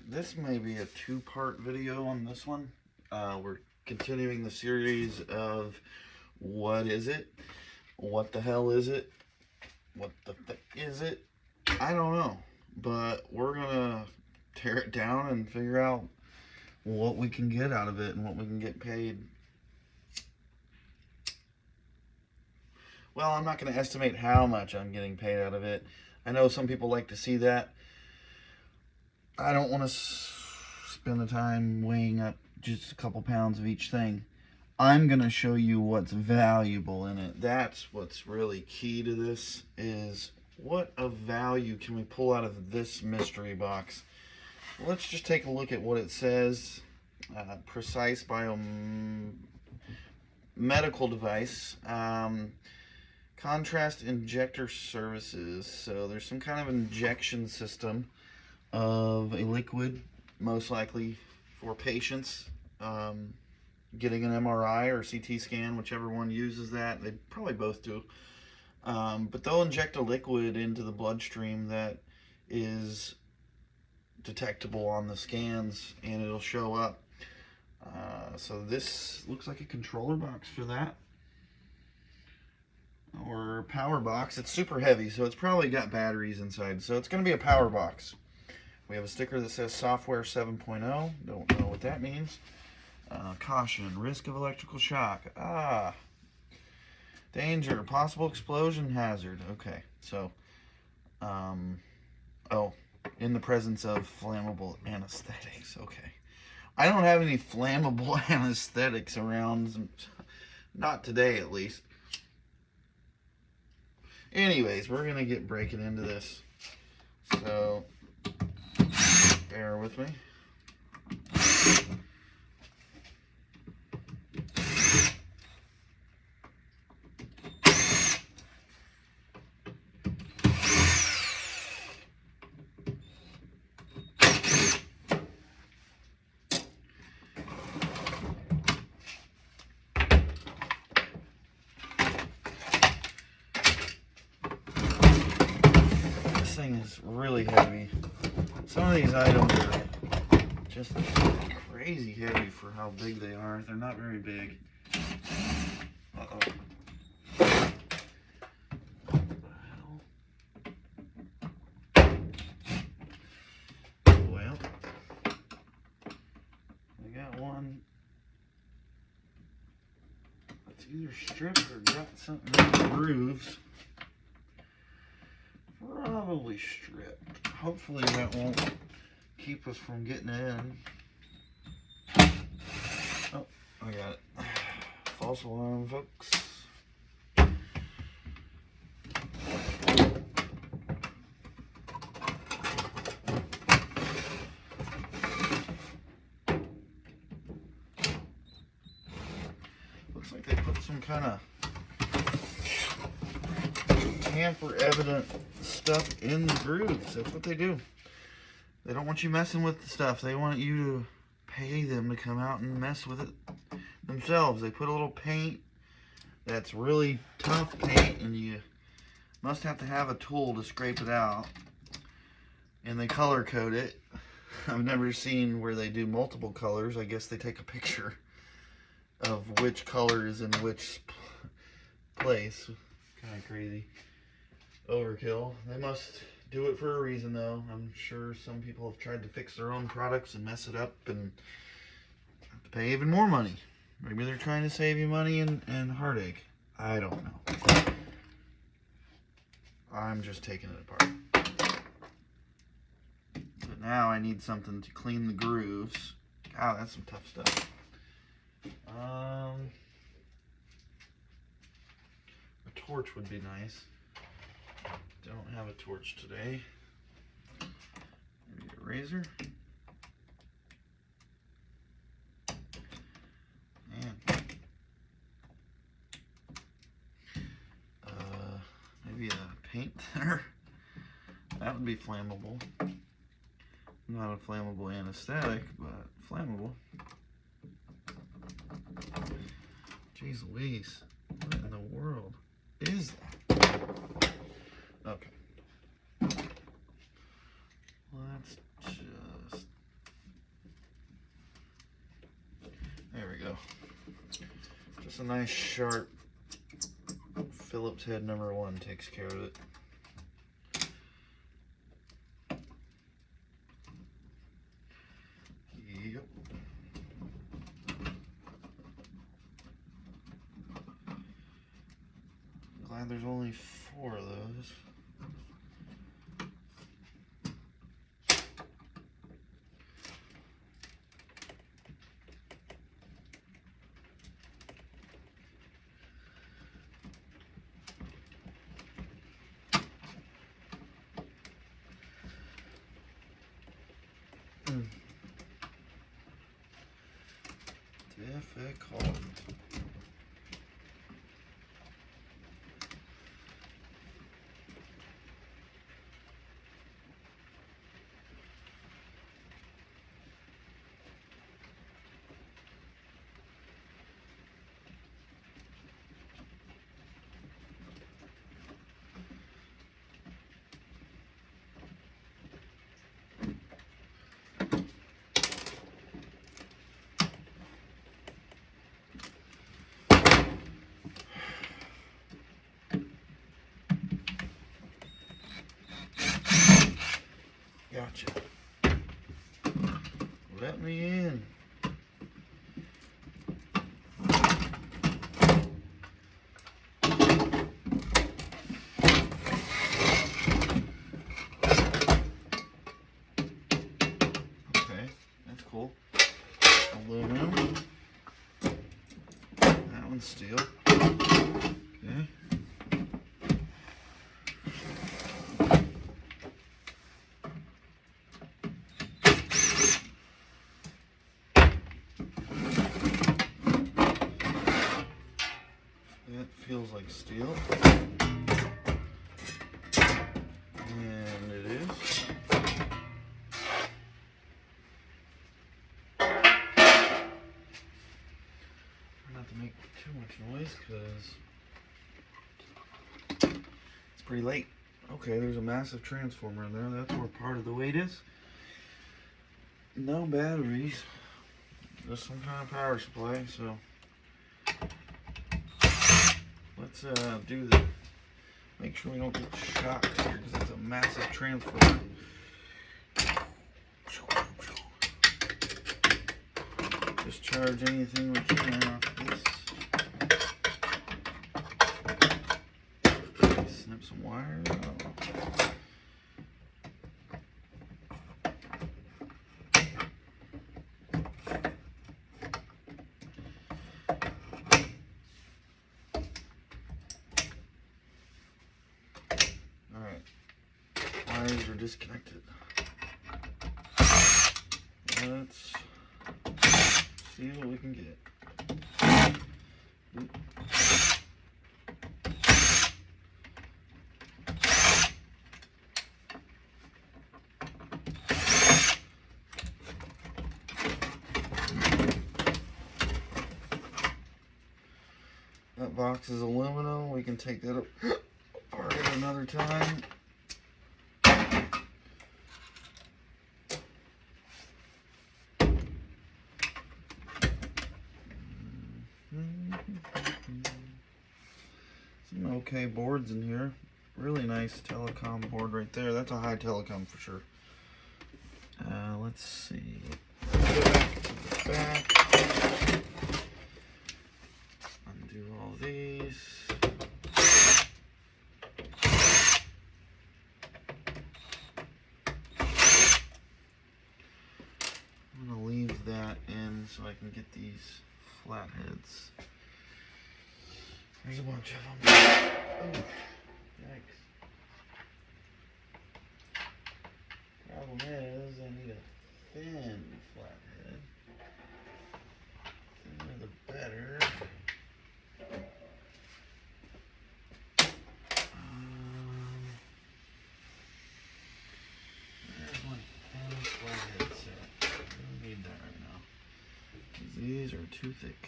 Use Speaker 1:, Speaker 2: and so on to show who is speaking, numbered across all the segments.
Speaker 1: this may be a two-part video on this one. We're continuing the series of what is it? What the hell is it? What the fuck is it? I don't know. But we're gonna tear it down and figure out what we can get out of it and what we can get paid. Well, I'm not going to estimate how much I'm getting paid out of it. I know some people like to see that. I don't want to spend the time weighing up just a couple pounds of each thing. I'm going to show you what's valuable in it. That's what's really key to this, is what of value can we pull out of this mystery box. Let's just take a look at what it says. Precise biomedical device. Contrast injector services. So there's some kind of injection system of a liquid, most likely for patients getting an MRI or CT scan, whichever one uses that. They probably both do. But they'll inject a liquid into the bloodstream that is detectable on the scans, and it'll show up. So this looks like a controller box for that, or power box. It's super heavy, so it's probably got batteries inside, so it's going to be a power box. We have a sticker that says software 7.0. Don't know what that means. Caution, risk of electrical shock. Danger, possible explosion hazard. Okay, so in the presence of flammable anesthetics. Okay, I don't have any flammable anesthetics around, not today at least. Anyways, we're gonna get breaking into this, so bear with me. Thing is really heavy. Some of these items are just crazy heavy for how big they are. They're not very big. Well, I got one that's either stripped or got something in the grooves. Probably stripped. Hopefully that won't keep us from getting in. Oh, I got it. False alarm, folks. Looks like they put some kind of tamper evident stuff in the grooves. That's what they do. They don't want you messing with the stuff. They want you to pay them to come out and mess with it themselves. They put a little paint that's really tough paint, and you must have to have a tool to scrape it out, and they color code it. I've never seen where they do multiple colors. I guess they take a picture of which color is in which place. Kind of crazy. Overkill. They must do it for a reason, though. I'm sure some people have tried to fix their own products and mess it up and have to pay even more money. Maybe they're trying to save you money and heartache. I don't know. I'm just taking it apart. But now I need something to clean the grooves. God, that's some tough stuff. A torch would be nice. Don't have a torch today. Maybe a razor. Man. Maybe a paint thinner. That would be flammable. Not a flammable anesthetic, but flammable. Jeez Louise. What in the world is that? Okay. Let's just Just a nice sharp Phillips head #1 takes care of it. Yep. Glad there's only 4 of those. Difficult. Gotcha. Let me in. Okay, that's cool. Aluminum. That one's steel. Okay. That feels like steel. And it is. Not to make too much noise because it's pretty late. Okay, there's a massive transformer in there. That's where part of the weight is. No batteries. Just some kind of power supply, so let's do the make sure we don't get shocked here because it's a massive transformer. Discharge anything we can off this. Snip some wires out. Wires are disconnected. Let's see what we can get. Oop. That box is aluminum. We can take that apart at another time. Some okay boards in here. Really nice telecom board right there. That's a high telecom for sure. Let's see. Go back to the back. Undo all these. I'm gonna leave that in so I can get these flatheads. There's a bunch of them. Oh, yikes. Problem is, I need a thin flathead. The thinner the better. There's my thin flathead set. I don't need that right now. These are too thick.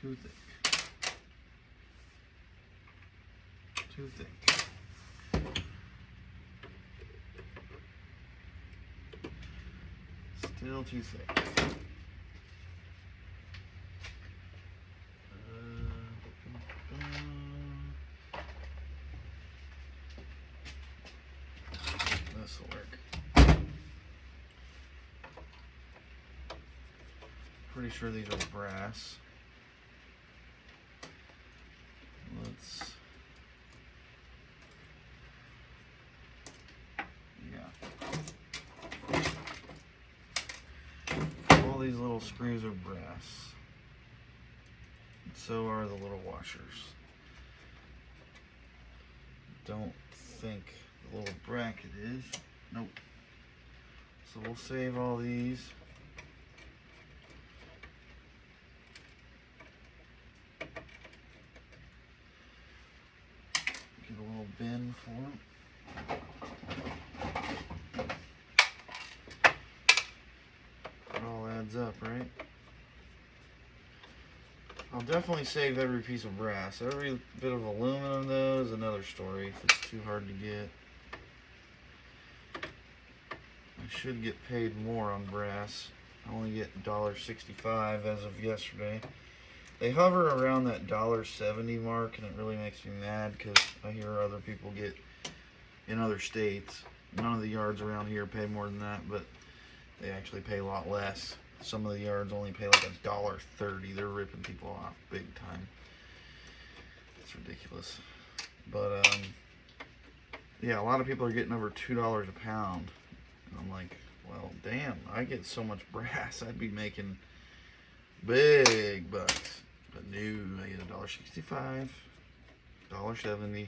Speaker 1: Too thick. Too thick. Still too thick. Pretty sure these are brass. Let's... Yeah. All these little screws are brass. So are the little washers. Don't think the little bracket is. Nope. So we'll save all these. Get a little bin for them. It all adds up, right? I'll definitely save every piece of brass. Every bit of aluminum, though, is another story if it's too hard to get. I should get paid more on brass. I only get $1.65 as of yesterday. They hover around that $1.70 mark, and it really makes me mad because I hear other people get in other states. None of the yards around here pay more than that, but they actually pay a lot less. Some of the yards only pay like $1.30. They're ripping people off big time. It's ridiculous. But yeah, a lot of people are getting over $2 a pound. And I'm like, well, damn, I get so much brass. I'd be making big bucks. But no, I get $1.65, $1.70.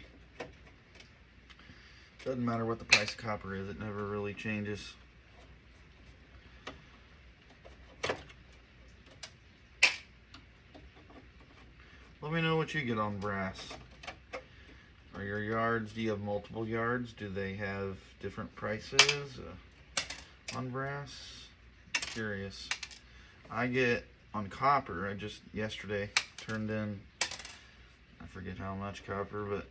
Speaker 1: Doesn't matter what the price of copper is. It never really changes. Let me know what you get on brass. Are your yards, do you have multiple yards? Do they have different prices on brass? Curious. I get on copper, I just yesterday turned in, I forget how much copper, but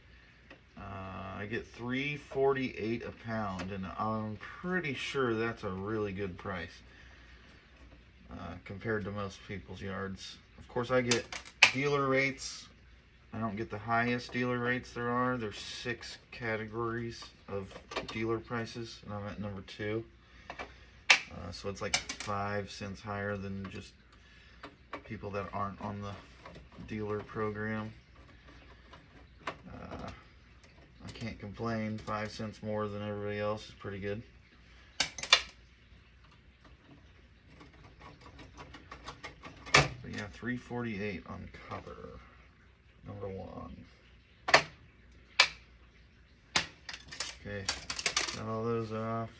Speaker 1: I get $3.48 a pound, and I'm pretty sure that's a really good price compared to most people's yards. Of course, I get dealer rates. I don't get the highest dealer rates there are. There's 6 categories of dealer prices, and I'm at number 2. So it's like 5 cents higher than just people that aren't on the dealer program. I can't complain. 5 cents more than everybody else is pretty good. But yeah, $3.48 on copper. Number 1. Okay, got all those off.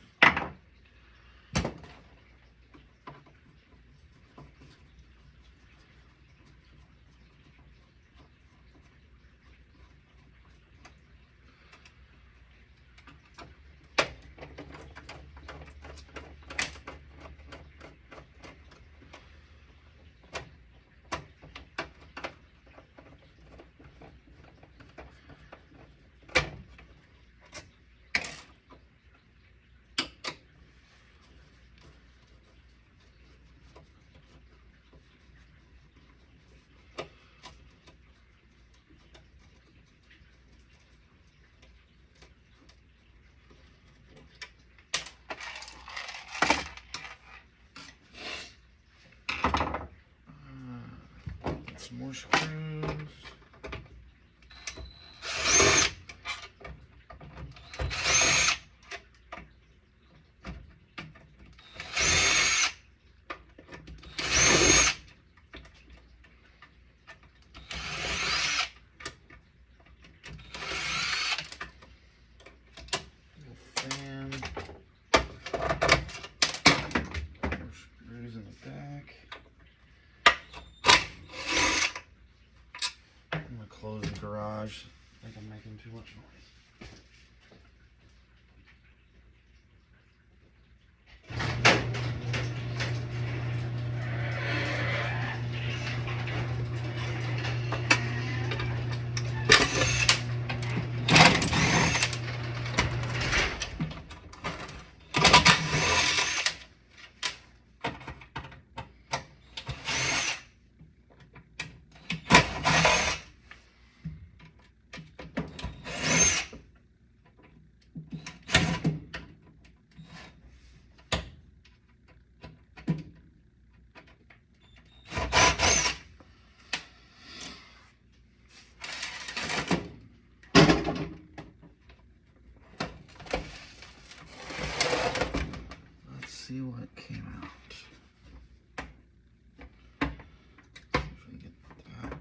Speaker 1: Some more screws. Fan. More screws in the back. I'm gonna close the garage. I think I'm making too much noise. see what came out. See if we get that out.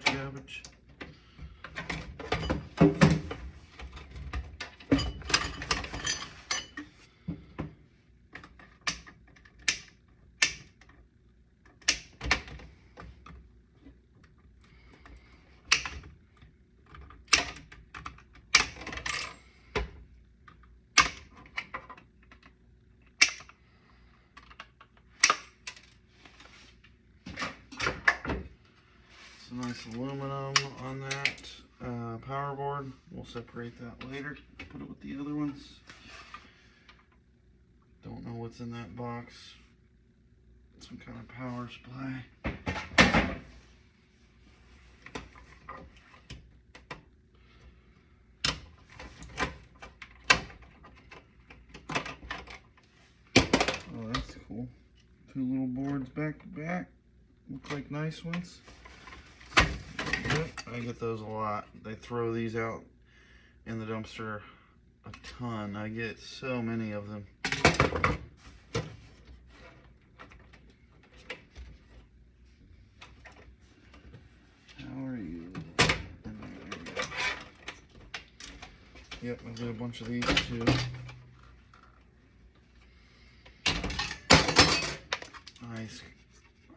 Speaker 1: Garbage. Some nice aluminum on that power board. We'll separate that later. Put it with the other ones. Don't know what's in that box. Some kind of power supply. Oh, that's cool. Two little boards back to back. Look like nice ones. I get those a lot. They throw these out in the dumpster a ton. I get so many of them. How are you? Yep, I did a bunch of these too.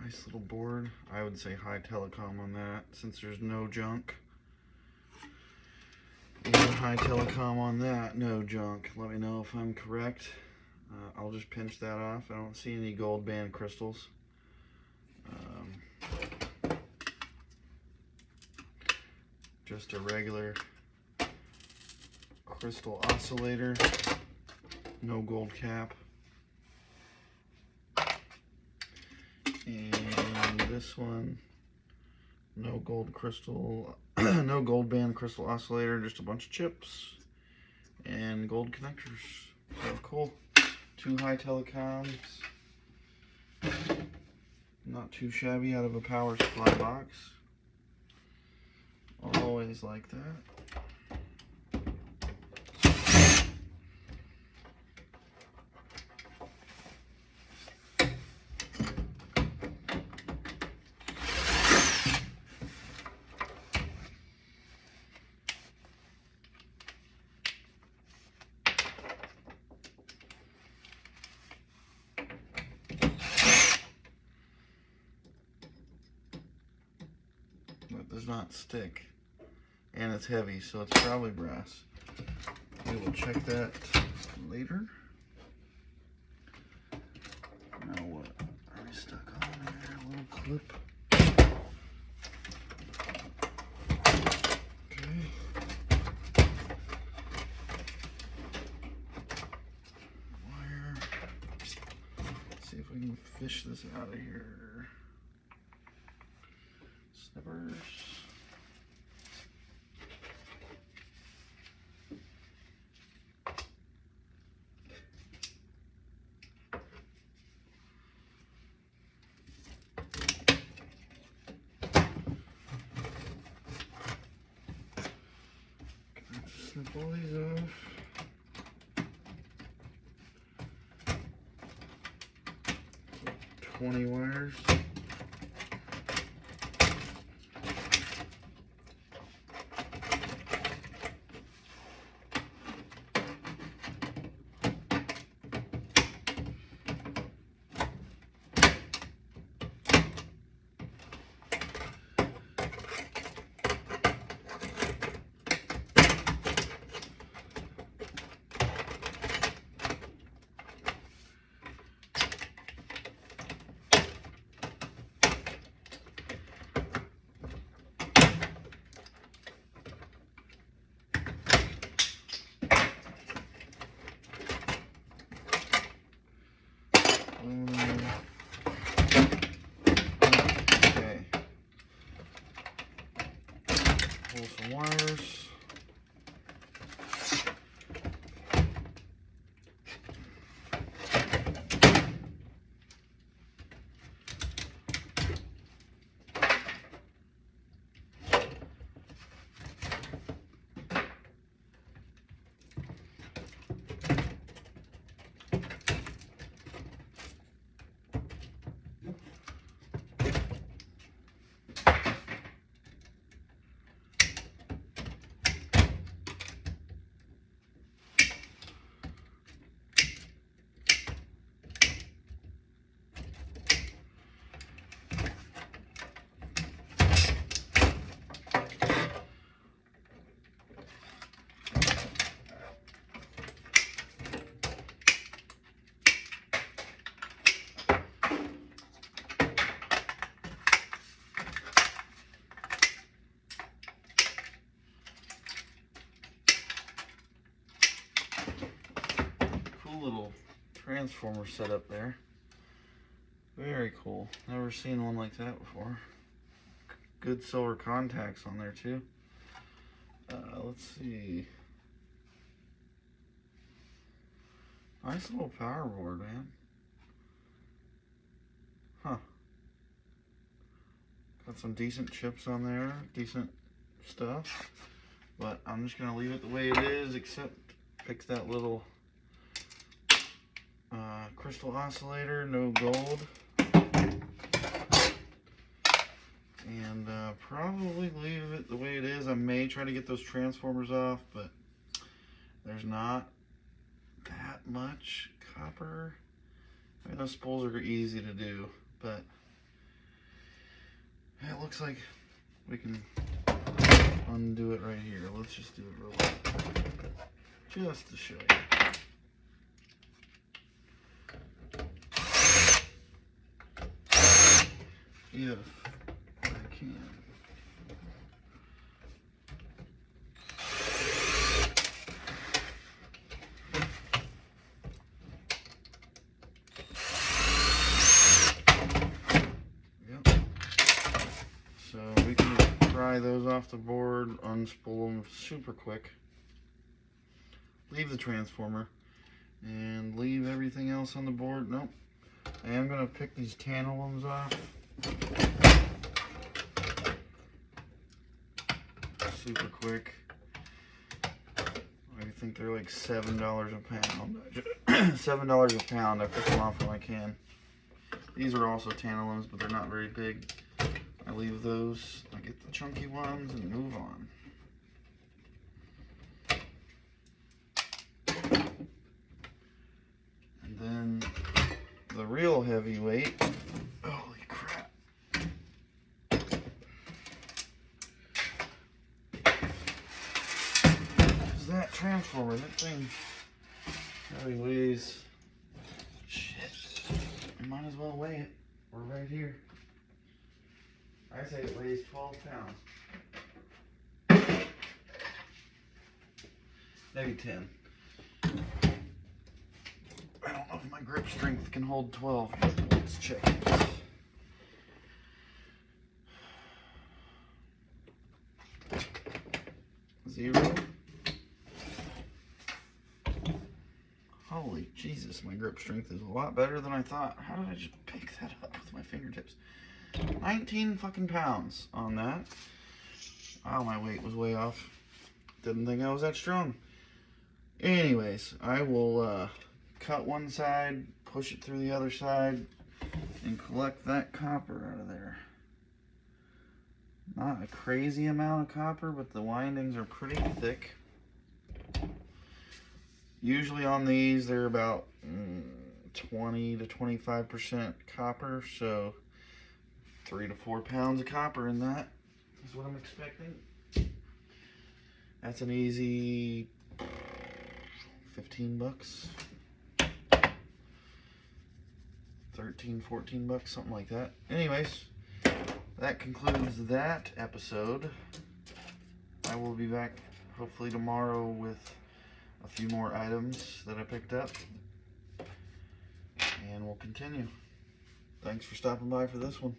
Speaker 1: Nice little board. I would say high telecom on that since there's no junk. And high telecom on that, no junk. Let me know if I'm correct. I'll just pinch that off. I don't see any gold band crystals. Just a regular crystal oscillator. No gold cap. And this one, no gold crystal, no gold band crystal oscillator, just a bunch of chips and gold connectors. So cool. Two high telecoms. Not too shabby out of a power supply box. Always like that. That does not stick, and it's heavy, so it's probably brass. We will check that later. Now what are we stuck on there? A little clip. Okay. Wire. Let's see if we can fish this out of here. Snippers. Snip all these off. So 20 wires. Aluminum. Okay. Pull some wires. Little transformer setup there. Very cool. Never seen one like that before. Good silver contacts on there too. Let's see. Nice little power board, man. Huh. Got some decent chips on there. Decent stuff. But I'm just gonna leave it the way it is, except fix that little crystal oscillator, no gold, and probably leave it the way it is. I may try to get those transformers off, but there's not that much copper. I mean, those spools are easy to do, but it looks like we can undo it right here. Let's just do it real quick, just to show you. If I can. Yep. So we can pry those off the board, unspool them super quick, leave the transformer, and leave everything else on the board. Nope. I am going to pick these tantalums off. Super quick. I think they're like $7 a pound. $7 a pound. I pick them off when I can. These are also tantalums, but they're not very big. I leave those. I get the chunky ones and move on. And then the real heavyweight. Holy crap. Is that transformer? That thing probably weighs, shit. I might as well weigh it. We're right here. I say it weighs 12 pounds. Maybe 10. I don't know if my grip strength can hold 12, but let's check it. Zero. Holy Jesus, my grip strength is a lot better than I thought. How did I just pick that up with my fingertips? 19 fucking pounds on that. Wow, my weight was way off. Didn't think I was that strong. Anyways, I will cut one side, push it through the other side, and collect that copper out of there. Not a crazy amount of copper, but the windings are pretty thick. Usually on these, they're about 20 to 25% copper, so 3 to 4 pounds of copper in that is what I'm expecting. That's an easy 15 bucks. 13, 14 bucks, something like that. Anyways, that concludes that episode. I will be back hopefully tomorrow with a few more items that I picked up. And we'll continue. Thanks for stopping by for this one.